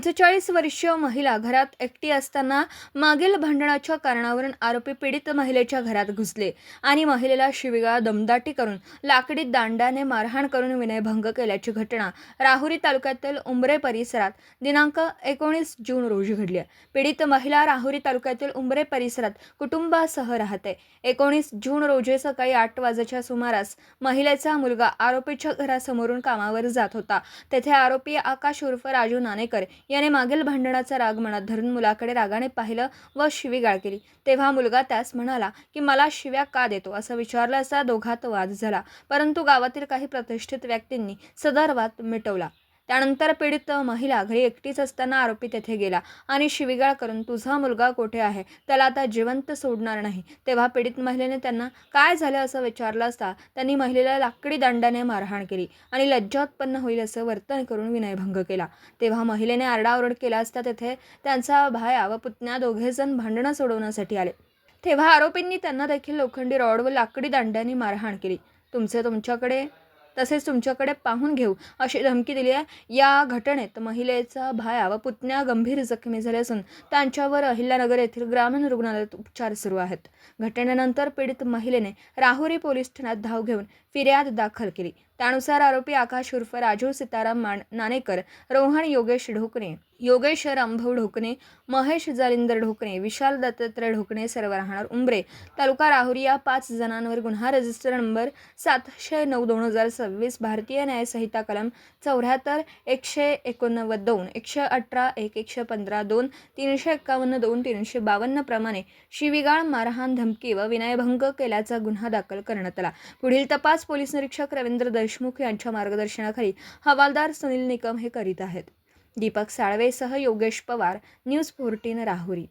45 वर्षीय महिला घरात एकटी असताना मागील भांडणाच्या कारणावरून आरोपी पीडित महिलेच्या घरात घुसले आणि महिलेला शिवीगाळ दमदाटी करून लाकडी दांड्याने मारहाण करून विनयभंग केल्याची घटना राहुरी तालुक्यातील उंबरे परिसरात दिनांक 19 जून रोजी घडली. पीडित महिला राहुरी तालुक्यातील उंबरे परिसरात कुटुंबासह राहते. 19 जून रोजी सकाळी 8 वाजेच्या सुमारास महिलेचा मुलगा आरोपीच्या घरासमोरून कामावर जात होता. तेथे आरोपी आकाश उर्फ राजू नानेकर याने मागील भांडणाचा राग मनात धरून मुलाकडे रागाने पाहिलं व शिवीगाळ केली. तेव्हा मुलगा त्यास म्हणाला की मला शिव्या का देतो असं विचारलं असता दोघात वाद झाला, परंतु गावातील काही प्रतिष्ठित व्यक्तींनी सदर वाद मिटवला. त्यानंतर पीडित महिला घरी एकटीच असताना आरोपी तेथे गेला आणि शिवीगाळ करून तुझा मुलगा कुठे आहे, त्याला आता जिवंत सोडणार नाही. तेव्हा पीडित महिलेने त्यांना काय झालं असं विचारलं असता त्यांनी महिलेला लाकडी दांड्याने मारहाण केली आणि लज्जा उत्पन्न होईल असं वर्तन करून विनयभंग केला. तेव्हा महिलेने आरडाओरड केला असता तेथे त्यांचा भाया व पुतण्या दोघेजण भांडणं सोडवण्यासाठी आले. तेव्हा आरोपींनी त्यांना देखील लोखंडी रॉड व लाकडी दांड्यांनी मारहाण केली. तुमच्याकडे पाहून घेऊ अशी धमकी दिली आहे. या घटनेत महिलेचा भाया व पुतण्या गंभीर जखमी झाले असून त्यांच्यावर अहिल्यानगर येथील ग्रामीण रुग्णालयात उपचार सुरू आहेत. घटनेनंतर पीडित महिलेने राहुरी पोलीस ठाण्यात धाव घेऊन फिर्याद दाखल केली. त्यानुसार आरोपी आकाश उर्फ राजू सीताराम नानेकर, रोहन योगेश ढोकणे, योगेश रामभाऊ ढोकणे, महेश जालिंदर ढोकणे, विशाल दत्तात्रय ढोकणे सर्व राहणार उंबरे, तालुका राहुरी या 5 जणांवर गुन्हा रजिस्टर नंबर 709/2026 भारतीय न्याय संहिता कलम 74, 189(2), 118(1), 115(2), 351(2), 352 प्रमाणे शिवीगाळ, मारहाण, धमकी व विनयभंग केल्याचा गुन्हा दाखल करण्यात आला. पुढील तपास पोलीस निरीक्षक रवींद्र देशमुख यांच्या मार्गदर्शनाखाली हवालदार सुनील निकम हे करीत आहेत. दीपक साळवेसह योगेश पवार, न्यूज 14 राहुरी.